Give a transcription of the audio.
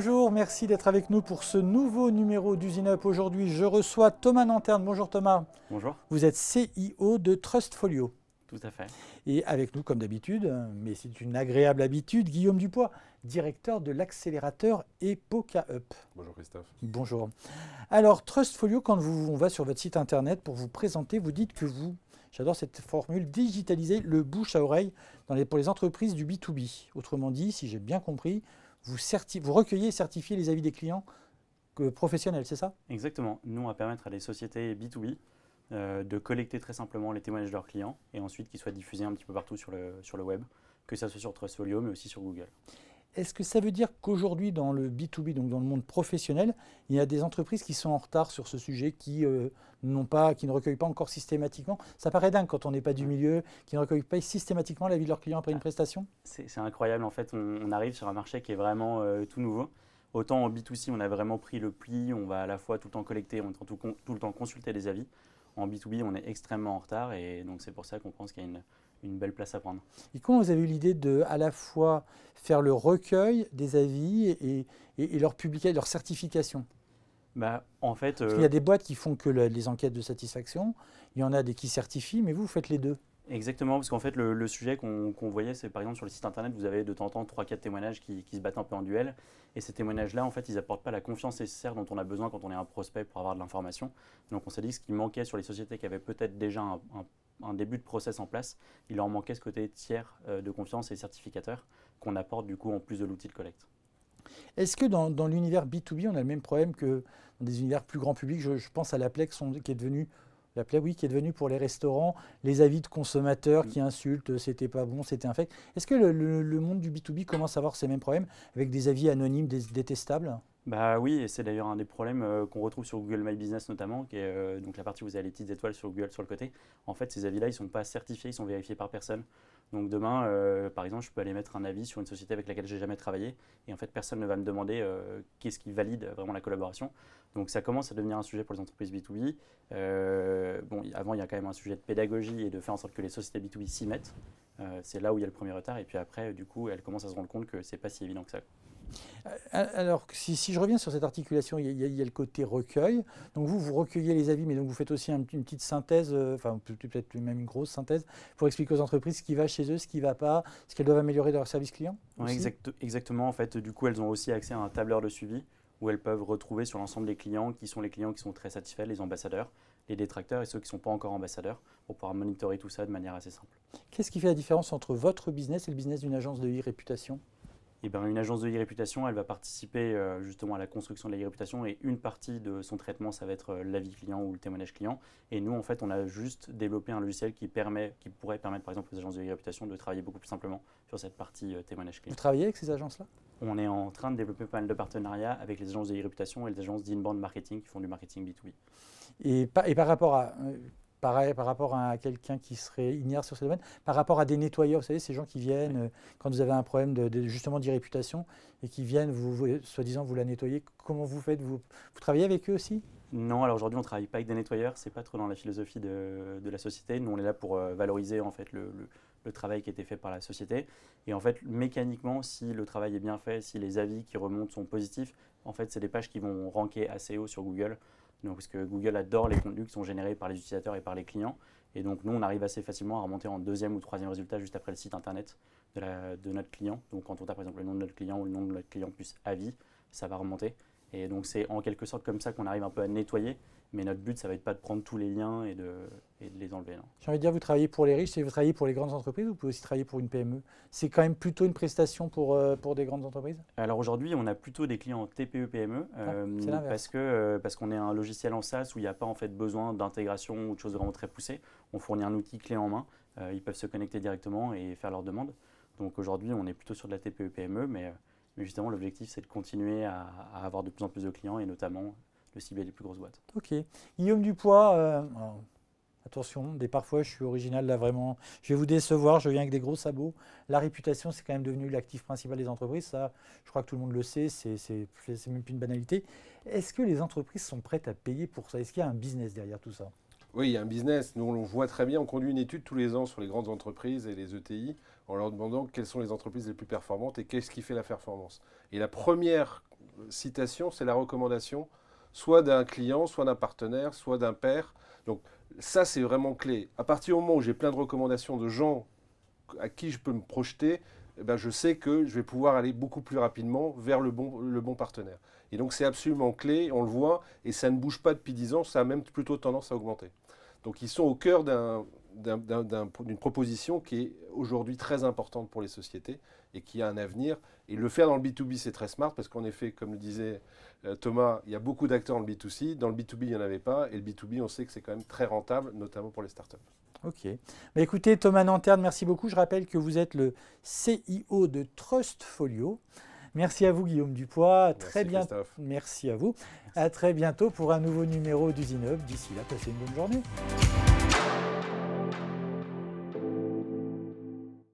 Bonjour, merci d'être avec nous pour ce nouveau numéro d'Usine Up. Aujourd'hui, je reçois Thomas Nanterne. Bonjour Thomas. Bonjour, Vous êtes CIO de Trustfolio. tout à fait. Et avec nous, comme d'habitude, mais c'est une agréable habitude, Guillaume Dupois, directeur de l'accélérateur Epoca Up. Bonjour Christophe. Bonjour. Alors, Trustfolio, quand on va sur votre site internet pour vous présenter, vous dites que vous, j'adore cette formule, digitalisez le bouche à oreille pour les entreprises du B2B. Autrement dit, si j'ai bien compris, vous recueillez et certifiez les avis des clients professionnels, c'est ça? Exactement. Nous, on va permettre à des sociétés B2B de collecter très simplement les témoignages de leurs clients et ensuite qu'ils soient diffusés un petit peu partout sur le web, que ça soit sur Trustfolio mais aussi sur Google. Est-ce que ça veut dire qu'aujourd'hui, dans le B2B, donc dans le monde professionnel, il y a des entreprises qui sont en retard sur ce sujet, qui ne recueillent pas encore systématiquement? Ça paraît dingue quand on n'est pas du milieu, qui ne recueillent pas systématiquement l'avis de leurs clients après une prestation? C'est incroyable, en fait, on arrive sur un marché qui est vraiment tout nouveau. Autant en B2C, on a vraiment pris le pli, on va à la fois tout le temps collecter, on va tout le temps consulter des avis. En B2B, on est extrêmement en retard et donc c'est pour ça qu'on pense qu'il y a une belle place à prendre. Et comment vous avez eu l'idée de à la fois faire le recueil des avis et leur publication, leur certification? En fait, Parce qu'il y a des boîtes qui font que les enquêtes de satisfaction, il y en a des qui certifient, mais vous faites les deux. exactement, parce qu'en fait, le sujet qu'on voyait, c'est par exemple sur le site internet, vous avez de temps en temps 3-4 témoignages qui se battent un peu en duel. Et ces témoignages-là, en fait, ils n'apportent pas la confiance nécessaire dont on a besoin quand on est un prospect pour avoir de l'information. Donc on s'est dit que ce qui manquait sur les sociétés qui avaient peut-être déjà un début de process en place, il leur manquait ce côté tiers de confiance et certificateur qu'on apporte du coup en plus de l'outil de collecte. Est-ce que dans l'univers B2B, on a le même problème que dans des univers plus grand public? Je pense à l'Appelec qui est devenu pour les restaurants, les avis de consommateurs qui insultent, c'était pas bon, c'était infect. Est-ce que le monde du B2B commence à avoir ces mêmes problèmes avec des avis anonymes détestables? Bah oui, et c'est d'ailleurs un des problèmes qu'on retrouve sur Google My Business notamment, qui est donc la partie où vous avez les petites étoiles sur Google sur le côté. En fait, ces avis-là, ils ne sont pas certifiés, ils sont vérifiés par personne. Donc demain, par exemple, je peux aller mettre un avis sur une société avec laquelle j'ai jamais travaillé, et en fait, personne ne va me demander qu'est-ce qui valide vraiment la collaboration. Donc ça commence à devenir un sujet pour les entreprises B2B. Avant, il y a quand même un sujet de pédagogie et de faire en sorte que les sociétés B2B s'y mettent. C'est là où il y a le premier retard, et puis après, du coup, elles commencent à se rendre compte que c'est pas si évident que ça. Alors, si je reviens sur cette articulation, il y a le côté recueil. Donc vous recueillez les avis, mais donc vous faites aussi une petite synthèse, enfin peut-être même une grosse synthèse, pour expliquer aux entreprises ce qui va chez eux, ce qui ne va pas, ce qu'elles doivent améliorer dans leur service client? Ouais, exactement. En fait, du coup, elles ont aussi accès à un tableur de suivi où elles peuvent retrouver sur l'ensemble des clients qui sont les clients qui sont très satisfaits, les ambassadeurs, les détracteurs et ceux qui ne sont pas encore ambassadeurs, pour pouvoir monitorer tout ça de manière assez simple. Qu'est-ce qui fait la différence entre votre business et le business d'une agence de e-réputation? Et ben, une agence de e-réputation, elle va participer justement à la construction de la e-réputation et une partie de son traitement, ça va être l'avis client ou le témoignage client. Et nous, en fait, on a juste développé un logiciel qui pourrait permettre, par exemple, aux agences de e-réputation de travailler beaucoup plus simplement sur cette partie témoignage client. Vous travaillez avec ces agences-là? On est en train de développer pas mal de partenariats avec les agences de e-réputation et les agences d'inbound marketing qui font du marketing B2B. Et par rapport à, pareil, par rapport à quelqu'un qui serait ignare sur ce domaine, par rapport à des nettoyeurs, vous savez, ces gens qui viennent quand vous avez un problème justement d'e-réputation et qui viennent, soi-disant, vous la nettoyer, comment vous faites? Vous travaillez avec eux aussi? Non, alors aujourd'hui on ne travaille pas avec des nettoyeurs, c'est pas trop dans la philosophie de la société. Nous on est là pour valoriser en fait le travail qui a été fait par la société. Et en fait mécaniquement, si le travail est bien fait, si les avis qui remontent sont positifs, en fait c'est des pages qui vont ranker assez haut sur Google. Donc, parce que Google adore les contenus qui sont générés par les utilisateurs et par les clients. Et donc nous on arrive assez facilement à remonter en deuxième ou troisième résultat juste après le site internet de notre client. Donc quand on tape par exemple le nom de notre client ou le nom de notre client plus avis, ça va remonter. Et donc c'est en quelque sorte comme ça qu'on arrive un peu à nettoyer, mais notre but ça va être pas de prendre tous les liens et de les enlever. J'ai envie de dire, vous travaillez pour les riches, et vous travaillez pour les grandes entreprises, ou vous pouvez aussi travailler pour une PME? C'est quand même plutôt une prestation pour des grandes entreprises? Alors aujourd'hui on a plutôt des clients TPE-PME c'est l'inverse. parce qu'on est un logiciel en SaaS où il n'y a pas en fait besoin d'intégration ou de choses vraiment très poussées. On fournit un outil clé en main, ils peuvent se connecter directement et faire leurs demandes. Donc aujourd'hui on est plutôt sur de la TPE-PME, mais justement, l'objectif, c'est de continuer à avoir de plus en plus de clients et notamment de cibler les plus grosses boîtes. Ok. Guillaume Dupois, alors, attention, parfois je suis original là vraiment, je vais vous décevoir, je viens avec des gros sabots. La réputation, c'est quand même devenu l'actif principal des entreprises, ça, je crois que tout le monde le sait, c'est même plus une banalité. Est-ce que les entreprises sont prêtes à payer pour ça? Est-ce qu'il y a un business derrière tout ça? Oui, il y a un business. Nous, on le voit très bien. On conduit une étude tous les ans sur les grandes entreprises et les ETI en leur demandant quelles sont les entreprises les plus performantes et qu'est-ce qui fait la performance. Et la première citation, c'est la recommandation soit d'un client, soit d'un partenaire, soit d'un pair. Donc ça, c'est vraiment clé. À partir du moment où j'ai plein de recommandations de gens à qui je peux me projeter, eh ben, je sais que je vais pouvoir aller beaucoup plus rapidement vers le bon partenaire. Et donc c'est absolument clé, on le voit, et ça ne bouge pas depuis 10 ans, ça a même plutôt tendance à augmenter. Donc ils sont au cœur d'une proposition qui est aujourd'hui très importante pour les sociétés et qui a un avenir. Et le faire dans le B2B, c'est très smart parce qu'en effet, comme le disait Thomas, il y a beaucoup d'acteurs dans le B2C. Dans le B2B, il n'y en avait pas. Et le B2B, on sait que c'est quand même très rentable, notamment pour les startups. Ok. Bah, écoutez, Thomas Nanterne, merci beaucoup. Je rappelle que vous êtes le CIO de Trustfolio. Merci à vous, Guillaume Dupois. Merci, Christophe. Merci à vous. À très bientôt pour un nouveau numéro d'Usine Hub. D'ici là, passez une bonne journée.